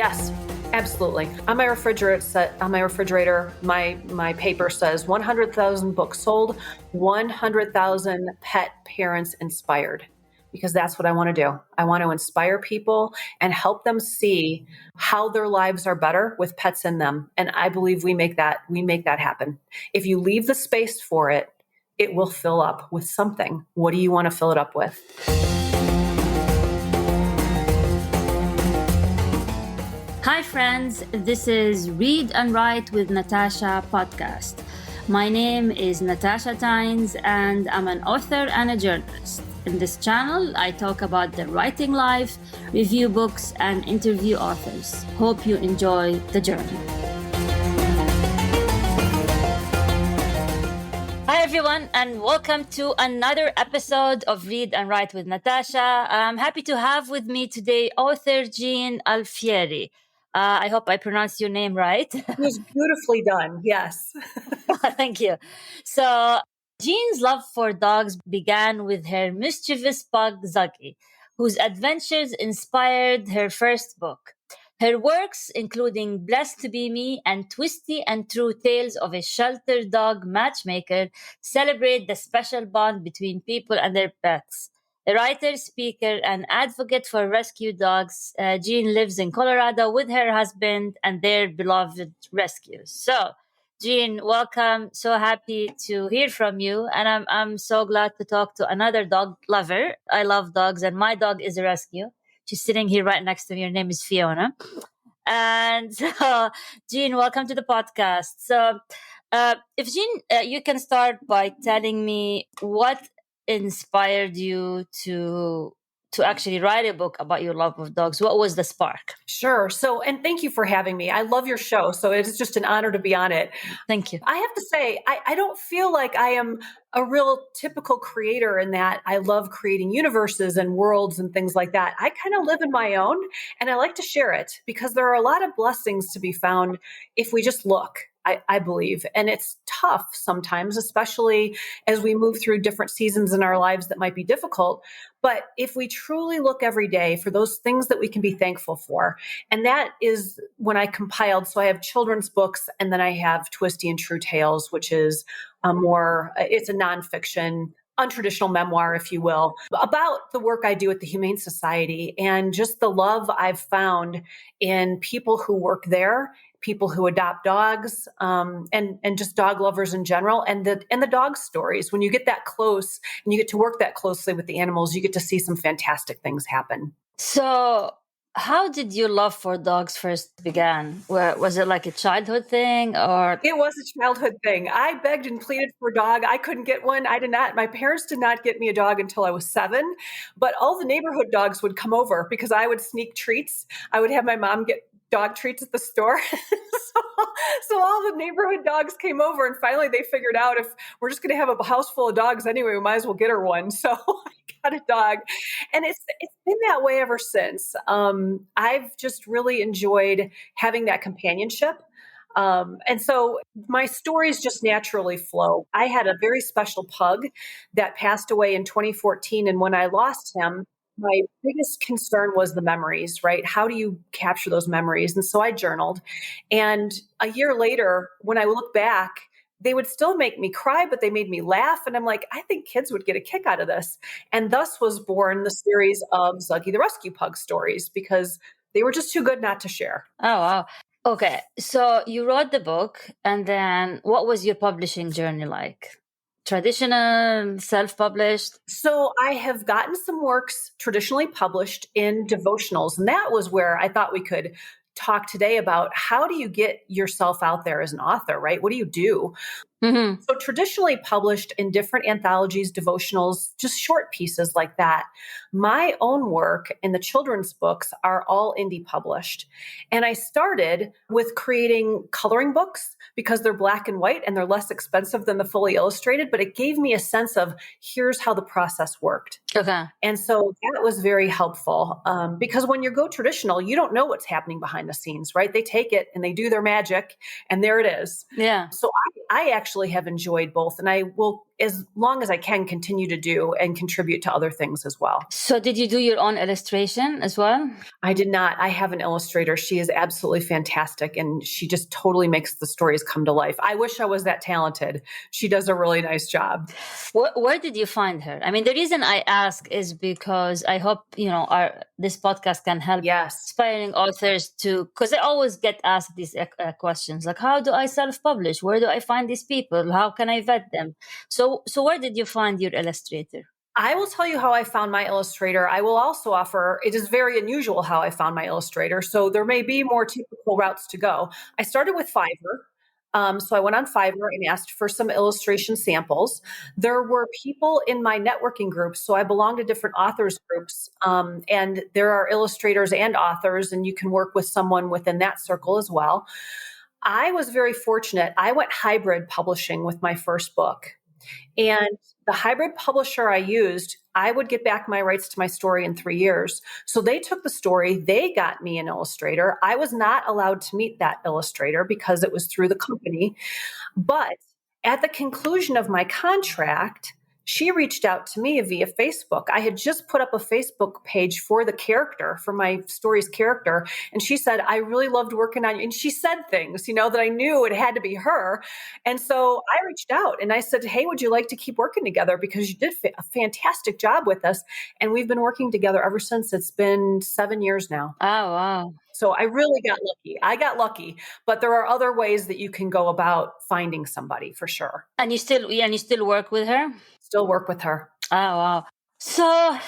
Yes, absolutely. On my refrigerator, my paper says 100,000 books sold, 100,000 pet parents inspired, because that's what I want to do. I want to inspire people and help them see how their lives are better with pets in them. And I believe we make that happen. If you leave the space for it, it will fill up with something. What do you want to fill it up with? Hi friends, this is Read and Write with Natasha podcast. My name is Natasha Tynes and I'm an author and a journalist. In this channel, I talk about the writing life, review books, and interview authors. Hope you enjoy the journey. Hi everyone, and welcome to another episode of Read and Write with Natasha. I'm happy to have with me today author Jean Alfieri. I hope I pronounced your name right. It was beautifully done. Yes. Thank you. So, Jean's love for dogs began with her mischievous pug, Zuggy, whose adventures inspired her first book. Her works, including Blessed to Be Me and Twisty and True Tales of a Shelter Dog Matchmaker, celebrate the special bond between people and their pets. A writer, speaker, and advocate for rescue dogs, Jean lives in Colorado with her husband and their beloved rescues. So, Jean, welcome. So happy to hear from you. And I'm so glad to talk to another dog lover. I love dogs, and my dog is a rescue. She's sitting here right next to me. Her name is Fiona. And so, Jean, welcome to the podcast. So, if Jean, you can start by telling me what inspired you to actually write a book about your love of dogs. What was the spark? Sure. So, and thank you for having me. I love your show. So it is just an honor to be on it. Thank you. I have to say, I don't feel like I am a real typical creator in that I love creating universes and worlds and things like that. I kind of live in my own, and I like to share it because there are a lot of blessings to be found if we just look. I believe. And it's tough sometimes, especially as we move through different seasons in our lives that might be difficult. But if we truly look every day for those things that we can be thankful for, and that is when I compiled. So I have children's books, and then I have Twisty and True Tales, which is it's a nonfiction, untraditional memoir, if you will, about the work I do at the Humane Society and just the love I've found in people who work there, people who adopt dogs, and just dog lovers in general, and the dog stories. When you get that close and you get to work that closely with the animals, you get to see some fantastic things happen. So, how did your love for dogs first begin? Was it like a childhood thing, or? It was a childhood thing. I begged and pleaded for a dog. I couldn't get one. I did not. My parents did not get me a dog until I was 7. But all the neighborhood dogs would come over because I would sneak treats. I would have my mom get dog treats at the store. So all the neighborhood dogs came over, and finally they figured out if we're just going to have a house full of dogs anyway, we might as well get her one. So I got a dog, and it's been that way ever since. I've just really enjoyed having that companionship. And so my stories just naturally flow. I had a very special pug that passed away in 2014. And when I lost him, my biggest concern was the memories, right? How do you capture those memories? And so I journaled. And a year later, when I look back, they would still make me cry, but they made me laugh. And I'm like, I think kids would get a kick out of this. And thus was born the series of Zuggy the Rescue Pug stories, because they were just too good not to share. Oh, wow. Okay. So you wrote the book, and then what was your publishing journey like? Traditional, self-published? So I have gotten some works traditionally published in devotionals. And that was where I thought we could talk today about how do you get yourself out there as an author, right? What do you do? Mm-hmm. So traditionally published in different anthologies, devotionals, just short pieces like that. My own work in the children's books are all indie published. And I started with creating coloring books because they're black and white and they're less expensive than the fully illustrated, but it gave me a sense of here's how the process worked. Okay. And so that was very helpful because when you go traditional, you don't know what's happening behind the scenes, right? They take it and they do their magic and there it is. Yeah. So I actually have enjoyed both. And I will as long as I can continue to do and contribute to other things as well. So did you do your own illustration as well? I did not. I have an illustrator. She is absolutely fantastic, and she just totally makes the stories come to life. I wish I was that talented. She does a really nice job. Where did you find her? I mean, the reason I ask is because I hope, this podcast can help aspiring authors to, because I always get asked these questions, like, how do I self-publish? Where do I find these people? How can I vet them? So where did you find your illustrator? I will tell you how I found my illustrator. I will also offer, it is very unusual how I found my illustrator. So there may be more typical routes to go. I started with Fiverr. So I went on Fiverr and asked for some illustration samples. There were people in my networking groups. So I belong to different authors groups. And there are illustrators and authors, and you can work with someone within that circle as well. I was very fortunate. I went hybrid publishing with my first book. And the hybrid publisher I used, I would get back my rights to my story in 3 years. So they took the story, they got me an illustrator. I was not allowed to meet that illustrator because it was through the company. But at the conclusion of my contract, she reached out to me via Facebook. I had just put up a Facebook page for the character, for my story's character. And she said, I really loved working on you. And she said things, that I knew it had to be her. And so I reached out and I said, hey, would you like to keep working together? Because you did a fantastic job with us. And we've been working together ever since. It's been 7 years now. Oh, wow. So I really got lucky. I got lucky, but there are other ways that you can go about finding somebody for sure. And you still work with her? Still work with her. Oh, wow. So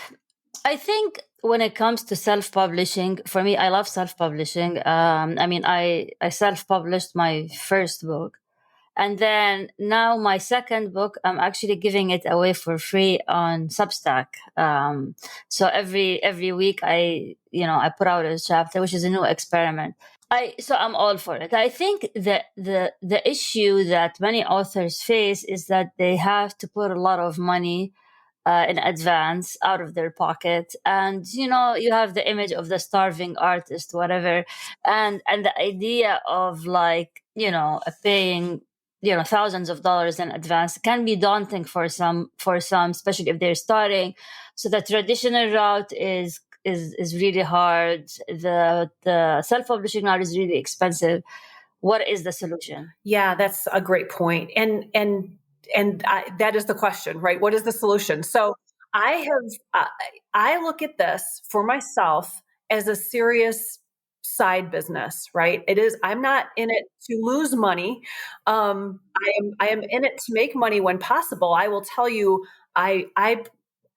I think when it comes to self-publishing, for me, I love self-publishing. I self-published my first book. And then now my second book, I'm actually giving it away for free on Substack. So every week I put out a chapter, which is a new experiment. So I'm all for it. I think that the issue that many authors face is that they have to put a lot of money in advance out of their pocket, and you have the image of the starving artist, whatever, and the idea of paying thousands of dollars in advance can be daunting for some, especially if they're starting. So the traditional route is really hard. The self-publishing route is really expensive. What is the solution? Yeah, that's a great point. And that is the question, right? What is the solution? So I look at this for myself as a serious side business, right? It is, I'm not in it to lose money. I am in it to make money when possible. I will tell you, I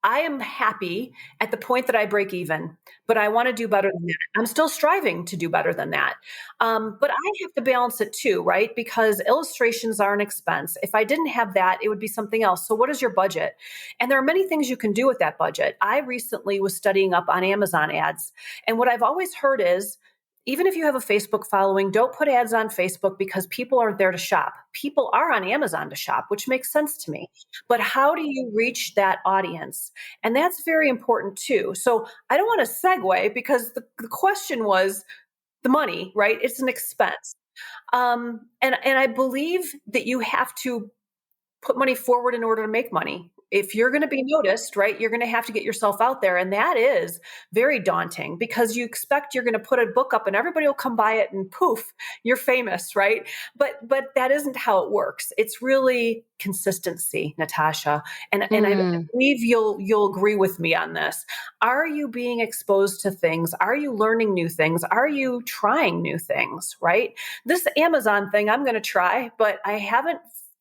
am happy at the point that I break even, but I want to do better than that. I'm still striving to do better than that. But I have to balance it too, right? Because illustrations are an expense. If I didn't have that, it would be something else. So what is your budget? And there are many things you can do with that budget. I recently was studying up on Amazon ads. And what I've always heard is, even if you have a Facebook following, don't put ads on Facebook because people aren't there to shop. People are on Amazon to shop, which makes sense to me. But how do you reach that audience? And that's very important too. So I don't want to segue because the question was the money, right? It's an expense. And I believe that you have to put money forward in order to make money. If you're going to be noticed, right, you're going to have to get yourself out there. And that is very daunting because you expect you're going to put a book up and everybody will come buy it and poof, you're famous, right? But that isn't how it works. It's really consistency, Natasha. And I believe you'll agree with me on this. Are you being exposed to things? Are you learning new things? Are you trying new things, right? This Amazon thing, I'm going to try, but I haven't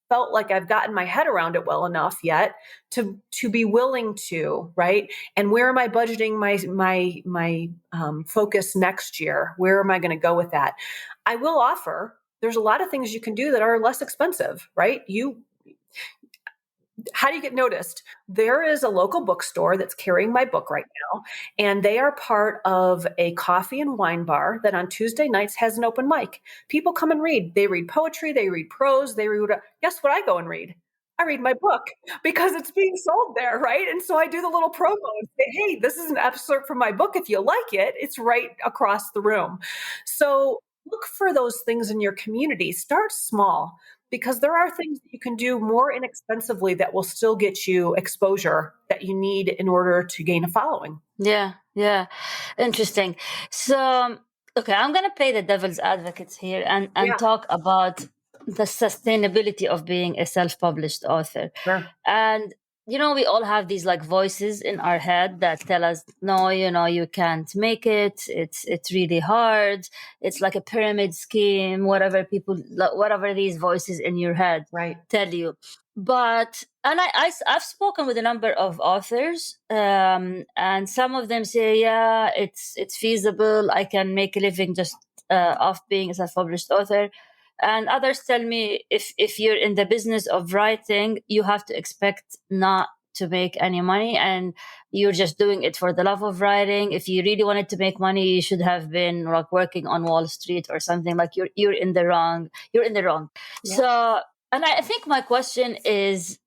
felt like I've gotten my head around it well enough yet to be willing to, right? And where am I budgeting my focus next year? Where am I going to go with that? I will offer, there's a lot of things you can do that are less expensive, right? How do you get noticed? There is a local bookstore that's carrying my book right now, and they are part of a coffee and wine bar that on Tuesday nights has an open mic. People come and read. They read poetry, they read prose, they read, guess what I go and read? I read my book because it's being sold there, right? And so I do the little promo and say, hey, this is an excerpt from my book. If you like it, it's right across the room. So look for those things in your community. Start small. because there are things that you can do more inexpensively that will still get you exposure that you need in order to gain a following. Yeah, yeah. Interesting. So, okay, I'm going to play the devil's advocate here and Yeah. talk about the sustainability of being a self-published author. Sure. And, we all have these like voices in our head that tell us, no, you can't make it. It's really hard. It's like a pyramid scheme, whatever these voices in your head Right. tell you. But I've spoken with a number of authors, and some of them say, yeah, it's feasible. I can make a living just off being a self-published author. And others tell me, if you're in the business of writing, you have to expect not to make any money, and you're just doing it for the love of writing. If you really wanted to make money, you should have been like working on Wall Street or something. Like you're in the wrong. You're in the wrong. Yeah. So. And I think my question is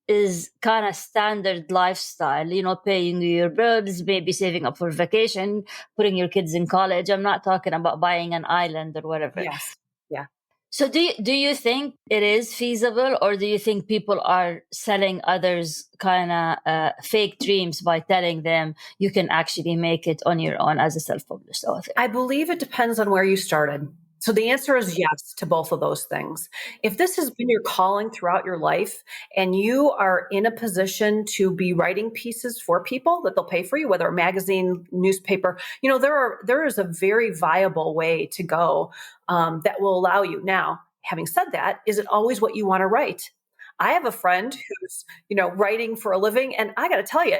kind of standard lifestyle, paying your bills, maybe saving up for vacation, putting your kids in college. I'm not talking about buying an island or whatever. Yes. Yeah. So do you think it is feasible, or do you think people are selling others kind of fake dreams by telling them you can actually make it on your own as a self-published author? I believe it depends on where you started. So the answer is yes to both of those things. If this has been your calling throughout your life and you are in a position to be writing pieces for people that they'll pay for you, whether a magazine, newspaper, there is a very viable way to go that will allow you. Now, having said that, is it always what you want to write? I have a friend who's, writing for a living, and I got to tell you,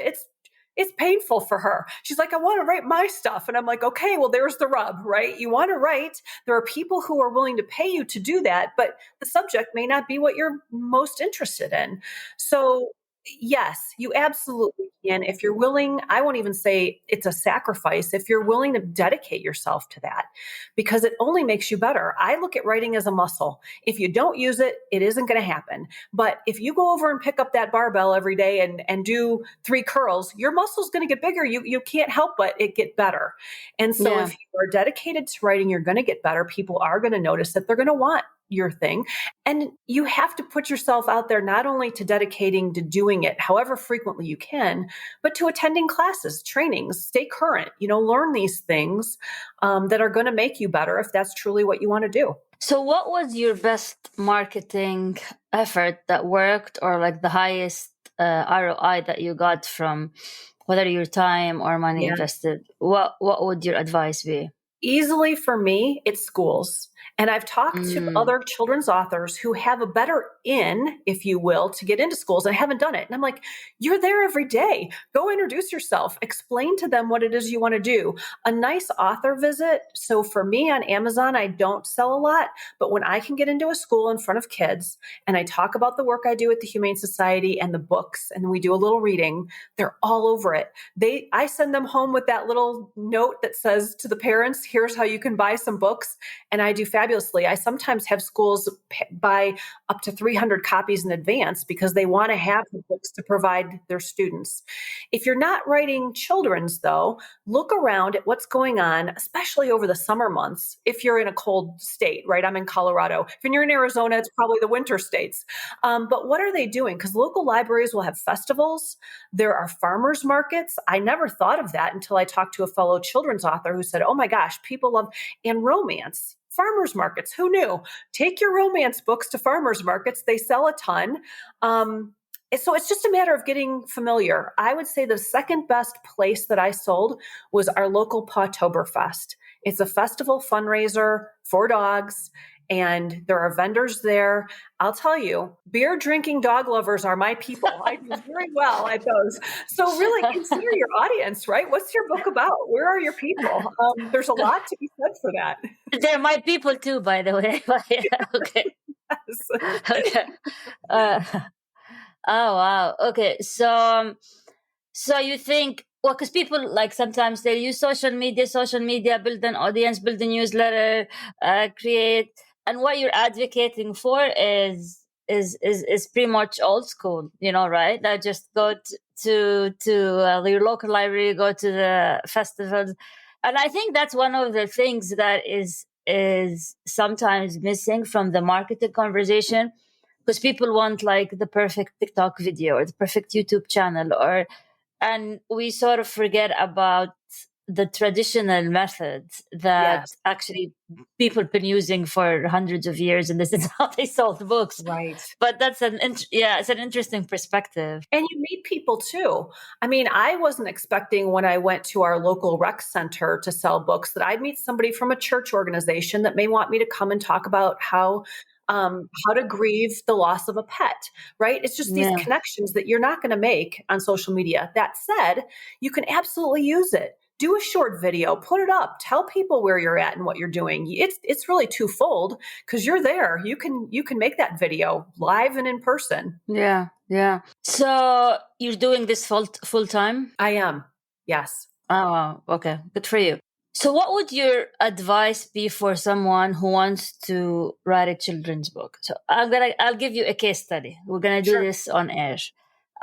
it's painful for her. She's like, I want to write my stuff. And I'm like, okay, well, there's the rub, right? You want to write. There are people who are willing to pay you to do that, but the subject may not be what you're most interested in. So yes, you absolutely can. If you're willing, I won't even say it's a sacrifice. If you're willing to dedicate yourself to that, because it only makes you better. I look at writing as a muscle. If you don't use it, it isn't going to happen. But if you go over and pick up that barbell every day and do 3 curls, your muscle's going to get bigger. You can't help but it get better. And so if you are dedicated to writing, you're going to get better. People are going to notice that. They're going to want your thing. And you have to put yourself out there, not only to dedicating to doing it however frequently you can, but to attending classes, trainings, stay current, learn these things that are going to make you better if that's truly what you want to do. So what was your best marketing effort that worked, or like the highest ROI that you got from whether your time or money invested? What would your advice be? Easily for me, it's schools. And I've talked to other children's authors who have a better in, if you will, to get into schools and haven't done it. And I'm like, you're there every day. Go introduce yourself. Explain to them what it is you want to do. A nice author visit. So for me on Amazon, I don't sell a lot, but when I can get into a school in front of kids and I talk about the work I do at the Humane Society and the books, and we do a little reading, they're all over it. I send them home with that little note that says to the parents, here's how you can buy some books. And I do fabulously. I sometimes have schools buy up to 300 copies in advance because they want to have the books to provide their students. If you're not writing children's, though, look around at what's going on, especially over the summer months. If you're in a cold state, right? I'm in Colorado. If you're in Arizona, it's probably the winter states. But what are they doing? Because local libraries will have festivals. There are farmers markets. I never thought of that until I talked to a fellow children's author who said, oh my gosh, people love, and romance. Farmers markets, who knew? Take your romance books to farmers markets. They sell a ton. So it's just a matter of getting familiar. I would say the second best place that I sold was our local Pawtoberfest. It's a festival fundraiser for dogs, and there are vendors there. I'll tell you, beer drinking dog lovers are my people. I do very well at those. So really consider your audience, right? What's your book about? Where are your people? There's a lot to be said for that. They're my people too, by the way. Okay. Yes. Okay. Oh wow. Okay. So you think, well, because people like sometimes they use social media, build an audience, build a newsletter, create, and what you're advocating for is pretty much old school, right? Like just go to your local library, go to the festivals, and I think that's one of the things that is sometimes missing from the marketing conversation. because people want like the perfect TikTok video or the perfect YouTube channel, and we sort of forget about the traditional methods that Yes, actually people have been using for hundreds of years, and this is how they sold books. right. But that's it's an interesting perspective. And you meet people too. I mean, I wasn't expecting when I went to our local rec center to sell books that I'd meet somebody from a church organization that may want me to come and talk about how to grieve the loss of a pet, right? It's just these Yeah. connections that you're not going to make on social media. That said, you can absolutely use it. Do a short video, put it up, tell people where you're at and what you're doing. It's really twofold because you're there. You can make that video live and in person. Yeah, yeah. So you're doing this full time? I am. Yes. Oh, wow. Okay, good for you. So, what would your advice be for someone who wants to write a children's book? So, I'll give you a case study. We're gonna do Sure. this on air.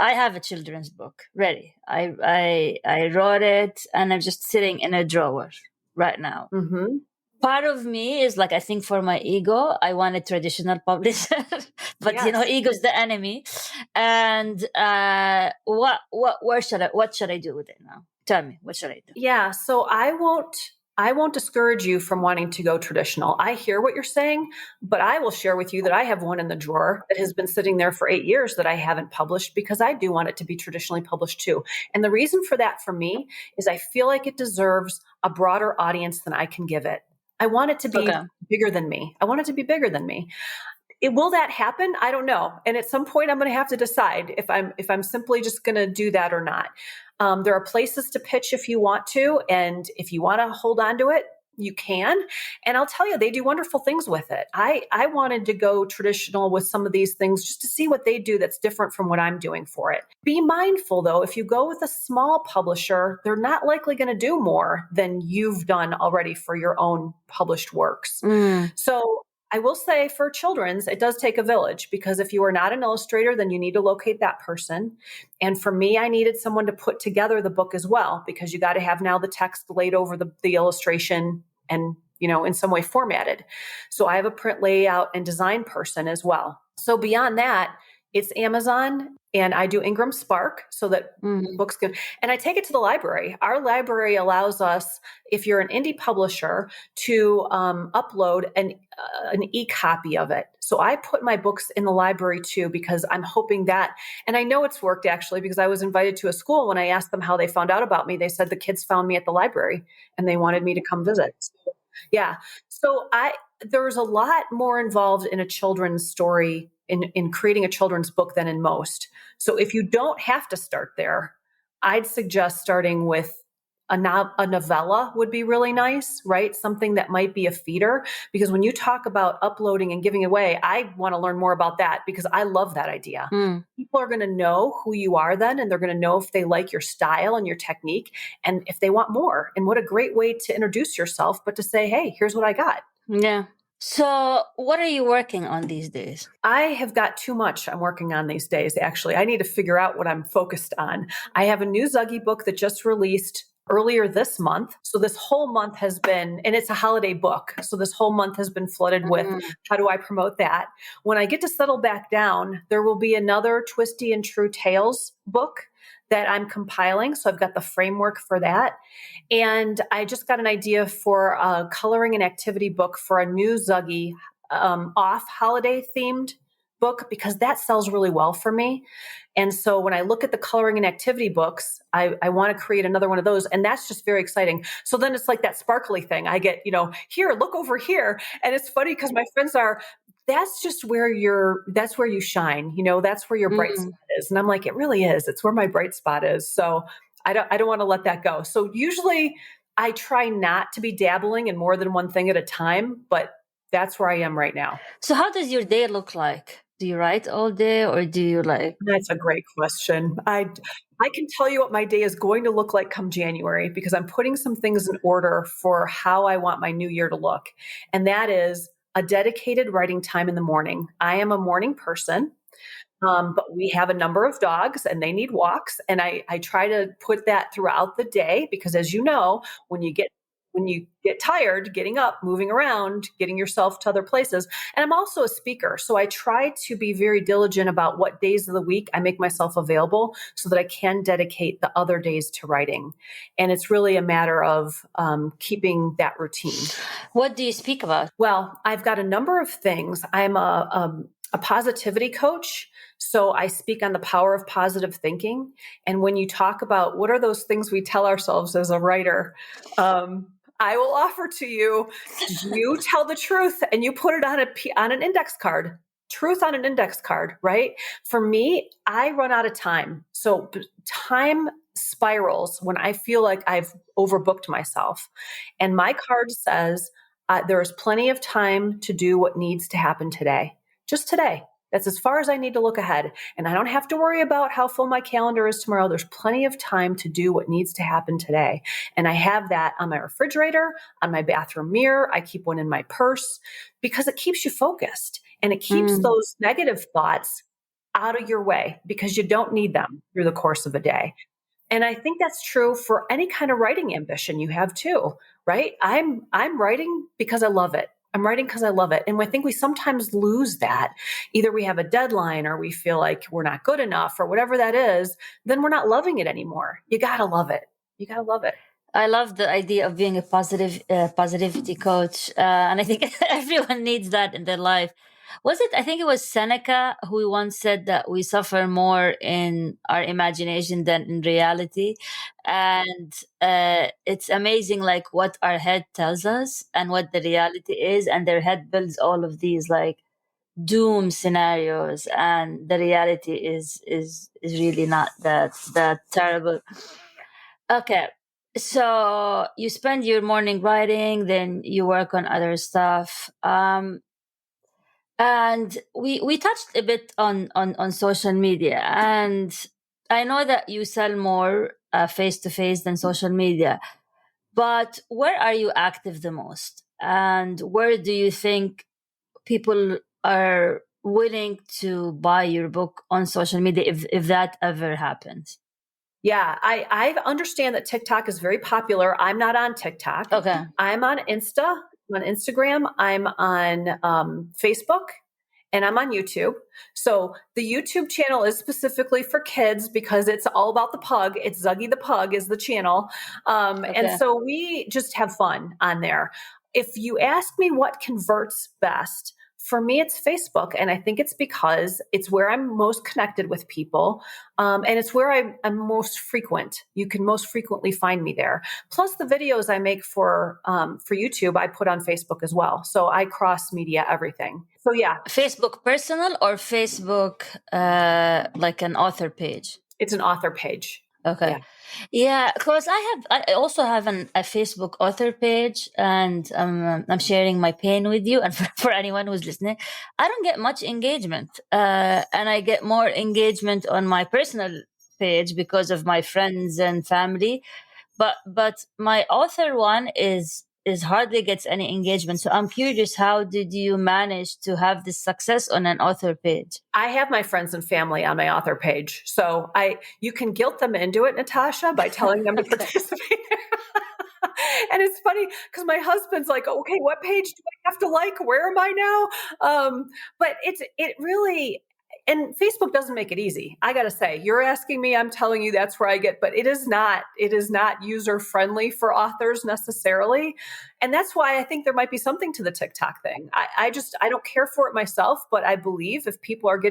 I have a children's book ready. I wrote it, and I'm just sitting in a drawer right now. Mhm. Part of me is like, I think for my ego, I want a traditional publisher, but Yes. ego's the enemy. And what should I do with it now? Tell me, what should I do? Yeah, so I won't discourage you from wanting to go traditional. I hear what you're saying, but I will share with you that I have one in the drawer that has been sitting there for 8 years that I haven't published because I do want it to be traditionally published too. And the reason for that for me is I feel like it deserves a broader audience than I can give it. I want it to be Okay. bigger than me. I want it to be bigger than me. Will that happen? I don't know. And at some point, I'm going to have to decide if I'm simply just going to do that or not. There are places to pitch if you want to, and if you want to hold on to it, you can. And I'll tell you, they do wonderful things with it. I wanted to go traditional with some of these things just to see what they do that's different from what I'm doing for it. Be mindful, though, if you go with a small publisher, they're not likely going to do more than you've done already for your own published works. Mm, So I will say for children's, it does take a village because if you are not an illustrator, then you need to locate that person. And for me, I needed someone to put together the book as well because you got to have now the text laid over the illustration and, in some way formatted. So I have a print layout and design person as well. So beyond that, it's Amazon and I do Ingram Spark so that mm, books can, and I take it to the library. Our library allows us, if you're an indie publisher, to upload an e-copy of it. So I put my books in the library too, because I'm hoping that, and I know it's worked actually, because I was invited to a school. When I asked them how they found out about me, they said the kids found me at the library and they wanted me to come visit. So, yeah. So there's a lot more involved in a children's story in creating a children's book than in most. So if you don't have to start there, I'd suggest starting with a novella would be really nice, right? Something that might be a feeder. Because when you talk about uploading and giving away, I want to learn more about that because I love that idea. mm. People are going to know who you are then, and they're going to know if they like your style and your technique and if they want more. And what a great way to introduce yourself, but to say, hey, here's what I got. Yeah. So, what are you working on these days? I have got too much I'm working on these days, actually. I need to figure out what I'm focused on. I have a new Zuggy book that just released earlier this month. So this whole month has been, and it's a holiday book. So this whole month has been flooded with Mm, how do I promote that? When I get to settle back down, there will be another Twisty and True Tales book that I'm compiling. So I've got the framework for that. And I just got an idea for a coloring and activity book for a new Zuggy off holiday themed book because that sells really well for me. And so when I look at the coloring and activity books, I want to create another one of those. And that's just very exciting. So then it's like that sparkly thing. I get, here, look over here. And it's funny because my friends are, that's just that's where you shine. That's where your bright mm. spot is. And I'm like, it really is. It's where my bright spot is. So I don't want to let that go. So usually I try not to be dabbling in more than one thing at a time, but that's where I am right now. So, how does your day look like? Do you write all day, or do you like? That's a great question. I can tell you what my day is going to look like come January because I'm putting some things in order for how I want my new year to look. And that is a dedicated writing time in the morning. I am a morning person. But we have a number of dogs and they need walks. And I try to put that throughout the day because as you know, when you get when you get tired, getting up, moving around, getting yourself to other places. And I'm also a speaker. So I try to be very diligent about what days of the week I make myself available so that I can dedicate the other days to writing. And it's really a matter of keeping that routine. What do you speak about? Well, I've got a number of things. I'm a positivity coach. So I speak on the power of positive thinking. And when you talk about what are those things we tell ourselves as a writer, I will offer to you, you tell the truth and you put it on an index card. Truth on an index card, right? For me, I run out of time. So time spirals when I feel like I've overbooked myself. And my card says, there is plenty of time to do what needs to happen today. Just today. That's as far as I need to look ahead. And I don't have to worry about how full my calendar is tomorrow. There's plenty of time to do what needs to happen today. And I have that on my refrigerator, on my bathroom mirror. I keep one in my purse because it keeps you focused and it keeps those negative thoughts out of your way because you don't need them through the course of a day. And I think that's true for any kind of writing ambition you have too, right? I'm writing because I love it. I'm writing because I love it. And I think we sometimes lose that. Either we have a deadline or we feel like we're not good enough or whatever that is, then we're not loving it anymore. You got to love it. You got to love it. I love the idea of being a positivity coach. And I think everyone needs that in their life. I think it was Seneca who once said that we suffer more in our imagination than in reality. And it's amazing, like what our head tells us and what the reality is. And their head builds all of these like doom scenarios. And the reality is really not that terrible. Okay. So you spend your morning writing, then you work on other stuff. And we touched a bit on social media, and I know that you sell more face to face than social media, but where are you active the most, and where do you think people are willing to buy your book on social media if that ever happens? Yeah, I understand that TikTok is very popular. I'm not on TikTok. Okay. I'm on Instagram. I'm on Facebook, and I'm on YouTube. So the YouTube channel is specifically for kids because it's all about the pug. It's Zuggy the Pug is the channel. And so we just have fun on there. If you ask me what converts best, for me, it's Facebook. And I think it's because it's where I'm most connected with people. And it's where I'm most frequent. You can most frequently find me there. Plus the videos I make for YouTube, I put on Facebook as well. So I cross media everything. So yeah. Facebook personal or Facebook like an author page? It's an author page. Okay. Yeah, because I also have a Facebook author page, and I'm sharing my pain with you. And for anyone who's listening, I don't get much engagement, and I get more engagement on my personal page because of my friends and family. But my author one is hardly gets any engagement. So I'm curious, how did you manage to have this success on an author page? I have my friends and family on my author page. So you can guilt them into it, Natasha, by telling them to participate. And it's funny because my husband's like, okay, what page do I have to like? Where am I now? But it really, and Facebook doesn't make it easy. I got to say, you're asking me, I'm telling you that's where I get, but it is not user friendly for authors necessarily. And that's why I think there might be something to the TikTok thing. I don't care for it myself, but I believe if people are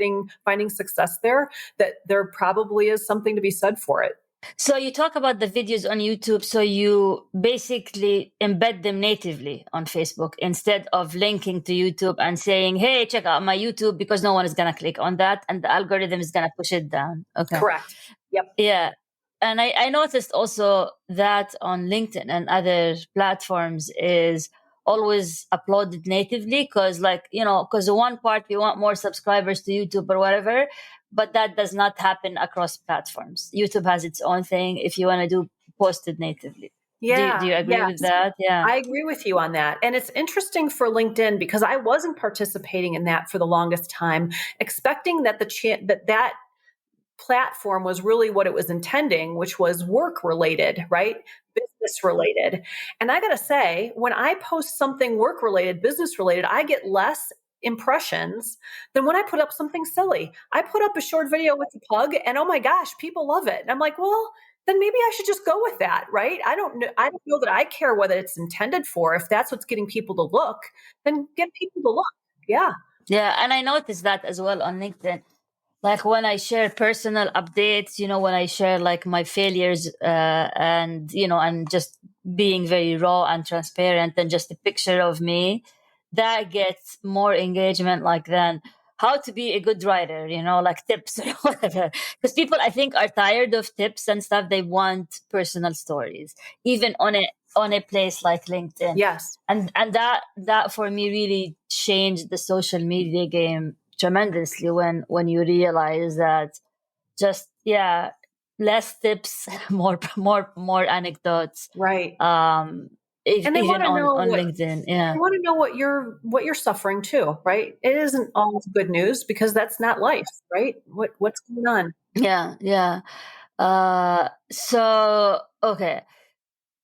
finding success there, that there probably is something to be said for it. So you talk about the videos on YouTube. So you basically embed them natively on Facebook instead of linking to YouTube and saying, hey, check out my YouTube, because no one is going to click on that and the algorithm is going to push it down. Okay. Correct. Yep. Yeah. And I noticed also that on LinkedIn and other platforms is always uploaded natively because the one part we want more subscribers to YouTube or whatever, but that does not happen across platforms. YouTube has its own thing if you want to do posted natively. Yeah. Do you agree with that? Yeah. I agree with you on that. And it's interesting for LinkedIn because I wasn't participating in that for the longest time, expecting that that platform was really what it was intending, which was work related, right? Business related. And I got to say, when I post something work related, business related, I get less impressions than when I put up something silly. I put up a short video with the pug and oh my gosh, people love it. And I'm like, well, then maybe I should just go with that, right? I don't know that I care what it's intended for. If that's what's getting people to look, then get people to look. Yeah. Yeah, and I noticed that as well on LinkedIn. Like when I share personal updates, when I share like my failures, and and just being very raw and transparent, and just a picture of me, that gets more engagement like than how to be a good writer, like tips or whatever. Because people, I think, are tired of tips and stuff. They want personal stories, even on a place like LinkedIn. Yes. And that for me really changed the social media game tremendously when you realize that just less tips, more anecdotes, Right. even And they want to know on what LinkedIn. they want to know what you're suffering too, right? It isn't all good news because that's not life, right? What's going on? Yeah. So okay.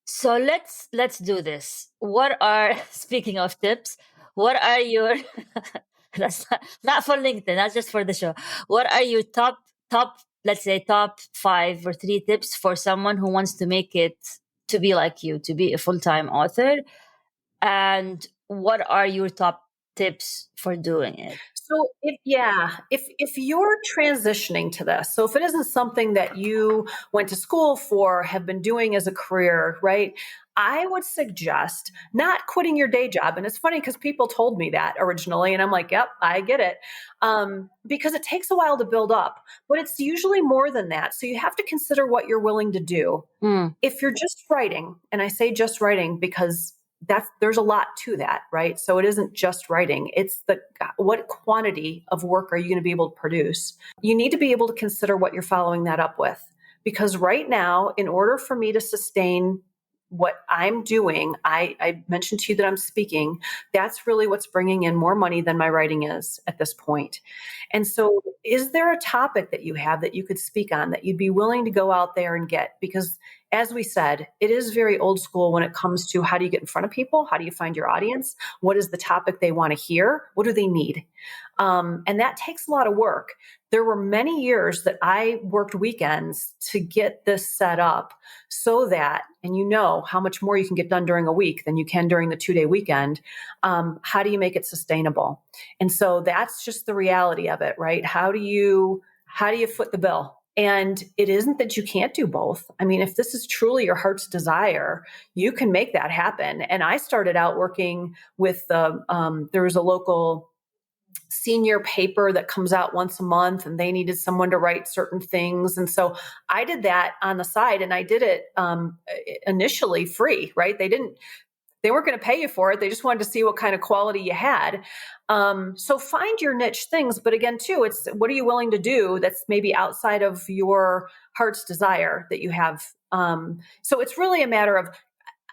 So let's do this. What are speaking of tips? What are your that's not for LinkedIn. That's just for the show. What are your top let's say top 5 or 3 tips for someone who wants to make it to be like you, to be a full-time author? And what are your top tips for doing it? So if you're transitioning to this, so if it isn't something that you went to school for, have been doing as a career, right? I would suggest not quitting your day job. And it's funny because people told me that originally, and I'm like, yep, I get it. Because it takes a while to build up, but it's usually more than that. So you have to consider what you're willing to do. If you're just writing, and I say just writing because there's a lot to that, right? So it isn't just writing. It's what quantity of work are you going to be able to produce? You need to be able to consider what you're following that up with. Because right now, in order for me to sustain what I'm doing, I mentioned to you that I'm speaking. That's really what's bringing in more money than my writing is at this point. And so is there a topic that you have that you could speak on that you'd be willing to go out there and get? Because as we said, it is very old school when it comes to how do you get in front of people? How do you find your audience? What is the topic they want to hear? What do they need? And that takes a lot of work. There were many years that I worked weekends to get this set up so that, and you know how much more you can get done during a week than you can during the 2-day weekend. How do you make it sustainable? And so that's just the reality of it, right? How do you foot the bill? And it isn't that you can't do both. I mean, if this is truly your heart's desire, you can make that happen. And I started out working with there was a local senior paper that comes out once a month, and they needed someone to write certain things. And so I did that on the side, and I did it initially free, right? They weren't going to pay you for it. They just wanted to see what kind of quality you had. So find your niche things. But again, too, it's what are you willing to do that's maybe outside of your heart's desire that you have. So it's really a matter of,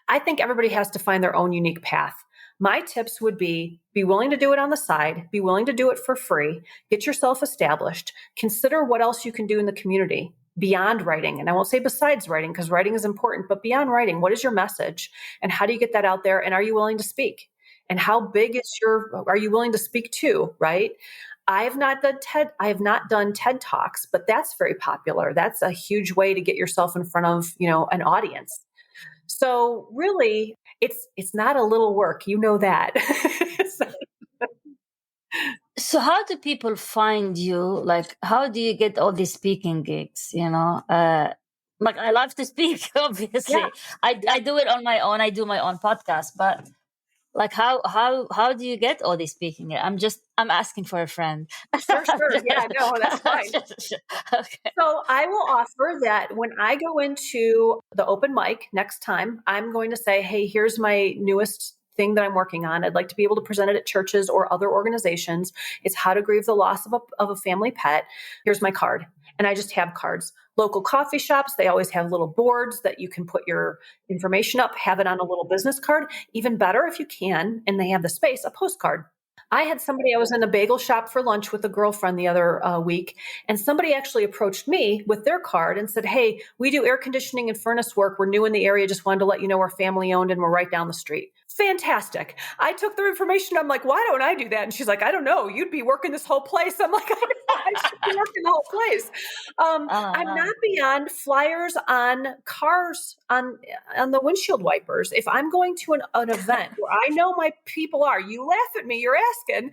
I think everybody has to find their own unique path. My tips would be willing to do it on the side, be willing to do it for free, get yourself established, consider what else you can do in the community beyond writing. And I won't say besides writing because writing is important, but beyond writing, what is your message and how do you get that out there? And are you willing to speak? And how big are you willing to speak to, right? I have not done TED Talks, but that's very popular. That's a huge way to get yourself in front of, an audience. So really, it's not a little work, that. So how do people find you? Like, how do you get all these speaking gigs? Like I love to speak, obviously. Yeah. I do it on my own. I do my own podcast, but like how do you get all these speaking? I'm asking for a friend. Sure. Yeah, no, that's fine. Okay. So I will offer that when I go into the open mic next time, I'm going to say, hey, here's my newest thing that I'm working on. I'd like to be able to present it at churches or other organizations. It's how to grieve the loss of a family pet. Here's my card. And I just have cards. Local coffee shops, they always have little boards that you can put your information up, have it on a little business card. Even better if you can, and they have the space, a postcard. I had somebody, I was in a bagel shop for lunch with a girlfriend the other week, and somebody actually approached me with their card and said, "Hey, we do air conditioning and furnace work. We're new in the area. Just wanted to let you know we're family owned and we're right down the street." Fantastic. I took their information. I'm like, "Why don't I do that?" And she's like, "I don't know. You'd be working this whole place." I'm like, I should be working the whole place. I'm Wow. not beyond flyers on cars on the windshield wipers. If I'm going to an event where I know my people are, you laugh at me. You're asking.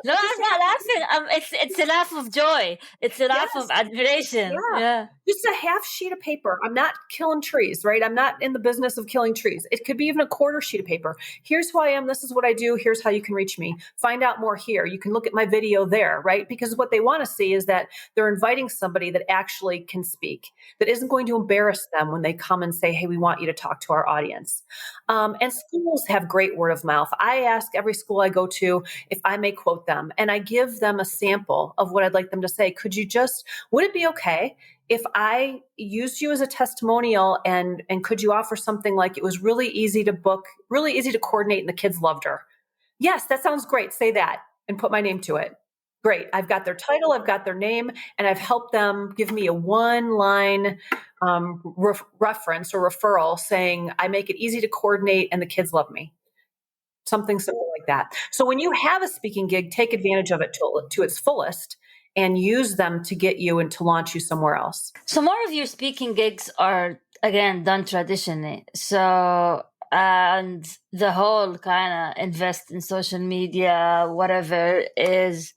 No, Just I'm not laughing. It's a laugh of joy. It's a laugh of yes, admiration. yeah. Yeah. Just a half sheet of paper. I'm not killing trees, right? I'm not in the business of killing trees. It could be even a quarter sheet of paper. Here's who I am. This is what I do. Here's how you can reach me. Find out more here. You can look at my video there, right? Because what they want to see is that they're inviting somebody that actually can speak, that isn't going to embarrass them when they come and say, "Hey, we want you to talk to our audience." And schools have great word of mouth. I ask every school I go to if I may quote them, and I give them a sample of what I'd like them to say. Would it be okay if I used you as a testimonial, and could you offer something like, "It was really easy to book, really easy to coordinate, and the kids loved her"? Yes, that sounds great. Say that and put my name to it. Great. I've got their title, I've got their name, and I've helped them give me a one-line reference or referral saying, "I make it easy to coordinate and the kids love me." Something simple like that. So when you have a speaking gig, take advantage of it to its fullest and use them to get you and to launch you somewhere else. So more of your speaking gigs are again done traditionally. So and the whole kind of invest in social media, whatever is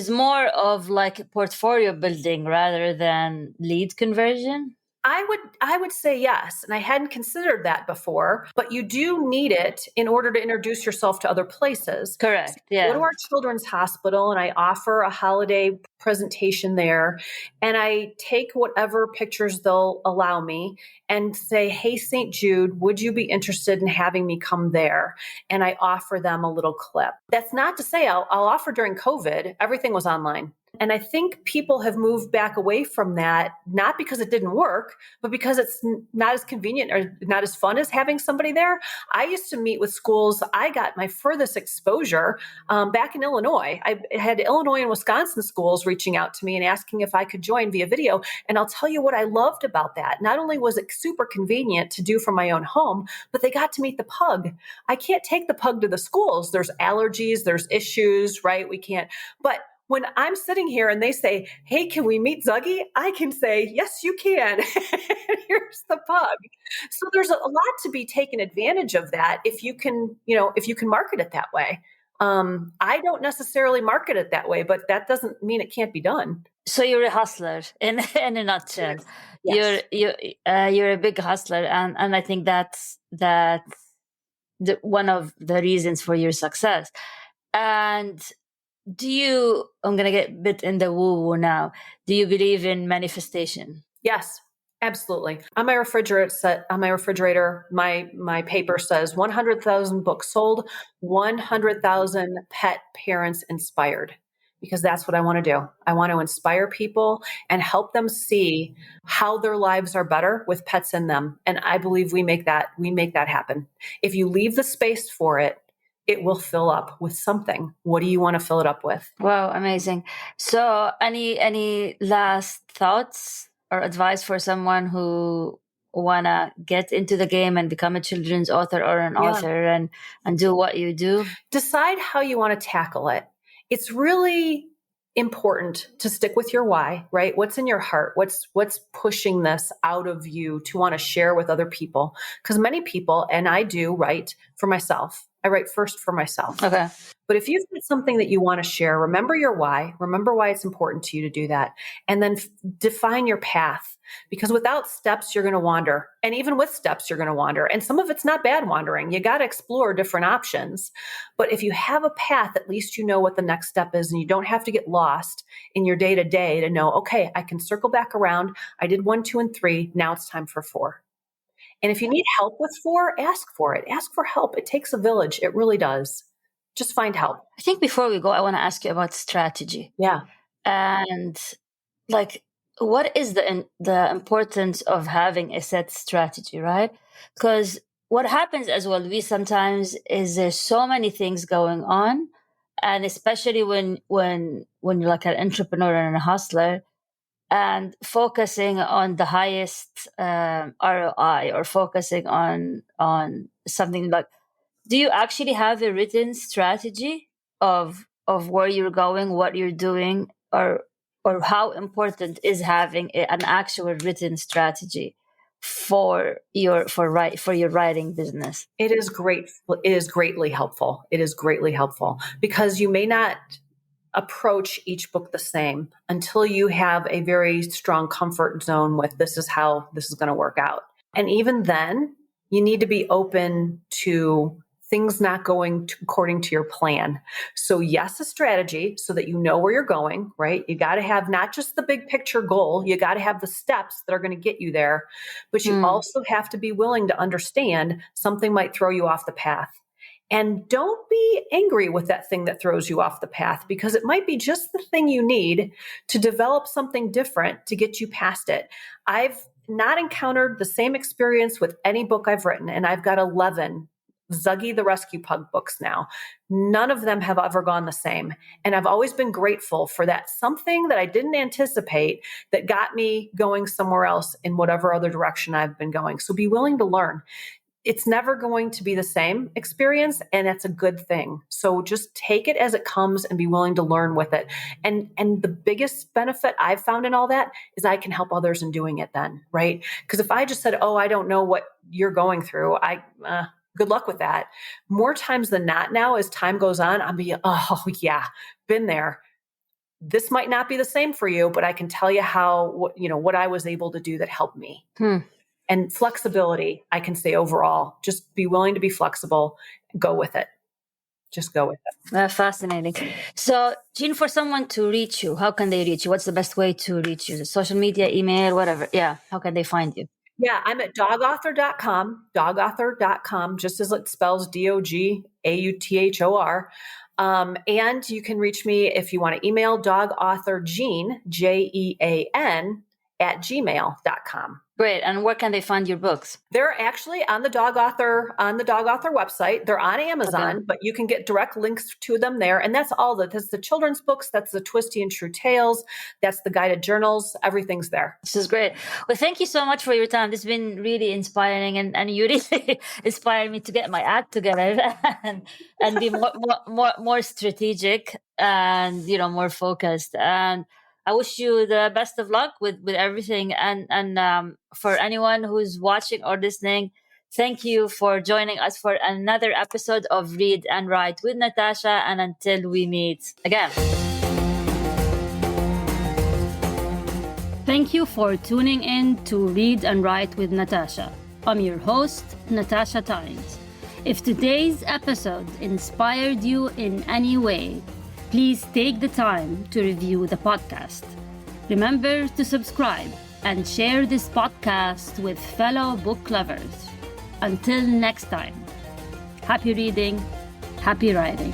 more of like portfolio building rather than lead conversion. I would say yes, and I hadn't considered that before, but you do need it in order to introduce yourself to other places. So Correct. I go to Yeah. our children's hospital and I offer a holiday presentation there, and I take whatever pictures they'll allow me and say, "Hey, St. Jude, would you be interested in having me come there?" And I offer them a little clip. That's not to say I'll offer during COVID. Everything was online. And I think people have moved back away from that, not because it didn't work, but because it's not as convenient or not as fun as having somebody there. I used to meet with schools. I got my furthest exposure back in Illinois. I had Illinois and Wisconsin schools reaching out to me and asking if I could join via video. And I'll tell you what I loved about that. Not only was it super convenient to do from my own home, but they got to meet the pug. I can't take the pug to the schools. There's allergies, there's issues, right? We can't. But when I'm sitting here and they say, "Hey, can we meet Zuggy?" I can say, "Yes, you can." Here's the pug. So there's a lot to be taken advantage of that if you can, if you can market it that way. I don't necessarily market it that way, but that doesn't mean it can't be done. So you're a hustler in in a nutshell. You're Yes. you're a big hustler, and I think that's one of the reasons for your success. And I'm going to get a bit in the woo woo now. Do you believe in manifestation? Yes, absolutely. On my refrigerator, my paper says 100,000 books sold, 100,000 pet parents inspired, because that's what I want to do. I want to inspire people and help them see how their lives are better with pets in them. And I believe we make that happen. If you leave the space for it, it will fill up with something. What do you want to fill it up with? Wow, amazing. So any last thoughts or advice for someone who wanna get into the game and become a children's author or an Yeah. author and do what you do? Decide how you want to tackle it. It's really important to stick with your why, right? What's in your heart? What's pushing this out of you to want to share with other people? Because many people, and I do, write for myself. I write first for myself. Okay. But if you've got something that you want to share, remember your why, remember why it's important to you to do that, and then define your path. Because without steps, you're going to wander. And even with steps, you're going to wander. And some of it's not bad wandering. You got to explore different options. But if you have a path, at least you know what the next step is, and you don't have to get lost in your day to day to know, okay, I can circle back around. I did 1, 2, and 3. Now it's time for 4. And if you need help with 4, ask for it. Ask for help. It takes a village. It really does. Just find help. I think before we go, I want to ask you about strategy. Yeah. And like, what is the importance of having a set strategy, right? Because what happens as well, we sometimes is there's so many things going on, and especially when you're like an entrepreneur and a hustler, and focusing on the highest ROI, or focusing on something like, do you actually have a written strategy of where you're going, what you're doing, or how important is having an actual written strategy for your writing business? It is great. It is greatly helpful. It is greatly helpful because you may not approach each book the same until you have a very strong comfort zone with this is how this is going to work out. And even then, you need to be open to things not going according to your plan. So yes, a strategy so that you know where you're going, right? You got to have not just the big picture goal, you got to have the steps that are going to get you there, but you also have to be willing to understand something might throw you off the path. And don't be angry with that thing that throws you off the path, because it might be just the thing you need to develop something different to get you past it. I've not encountered the same experience with any book I've written, and I've got 11 Zuggy the Rescue Pug books now. None of them have ever gone the same. And I've always been grateful for that something that I didn't anticipate that got me going somewhere else in whatever other direction I've been going. So be willing to learn. It's never going to be the same experience, and that's a good thing. So just take it as it comes and be willing to learn with it. And the biggest benefit I've found in all that is I can help others in doing it then, right? Because if I just said, oh, I don't know what you're going through, good luck with that. More times than not now, as time goes on, I'll be, oh yeah, been there. This might not be the same for you, but I can tell you what I was able to do that helped me. And flexibility, I can say overall, just be willing to be flexible, go with it. Just go with it. Fascinating. So, Jean, for someone to reach you, how can they reach you? What's the best way to reach you? Social media, email, whatever. Yeah. How can they find you? Yeah, I'm at dogauthor.com, just as it spells DOGAUTHOR. And you can reach me if you want to email dogauthorjean, JEAN, @gmail.com. Great. And where can they find your books? They're actually on the Dog Author website. They're on Amazon, but you can get direct links to them there. And that's that's the children's books. That's the Twisty and True Tales. That's the guided journals. Everything's there. This is great. Well, thank you so much for your time. This has been really inspiring, and you really inspired me to get my act together and be more strategic and, more focused. And I wish you the best of luck with everything. And for anyone who's watching or listening, thank you for joining us for another episode of Read and Write with Natasha. And until we meet again. Thank you for tuning in to Read and Write with Natasha. I'm your host, Natasha Tynes. If today's episode inspired you in any way, please take the time to review the podcast. Remember to subscribe and share this podcast with fellow book lovers. Until next time, happy reading, happy writing.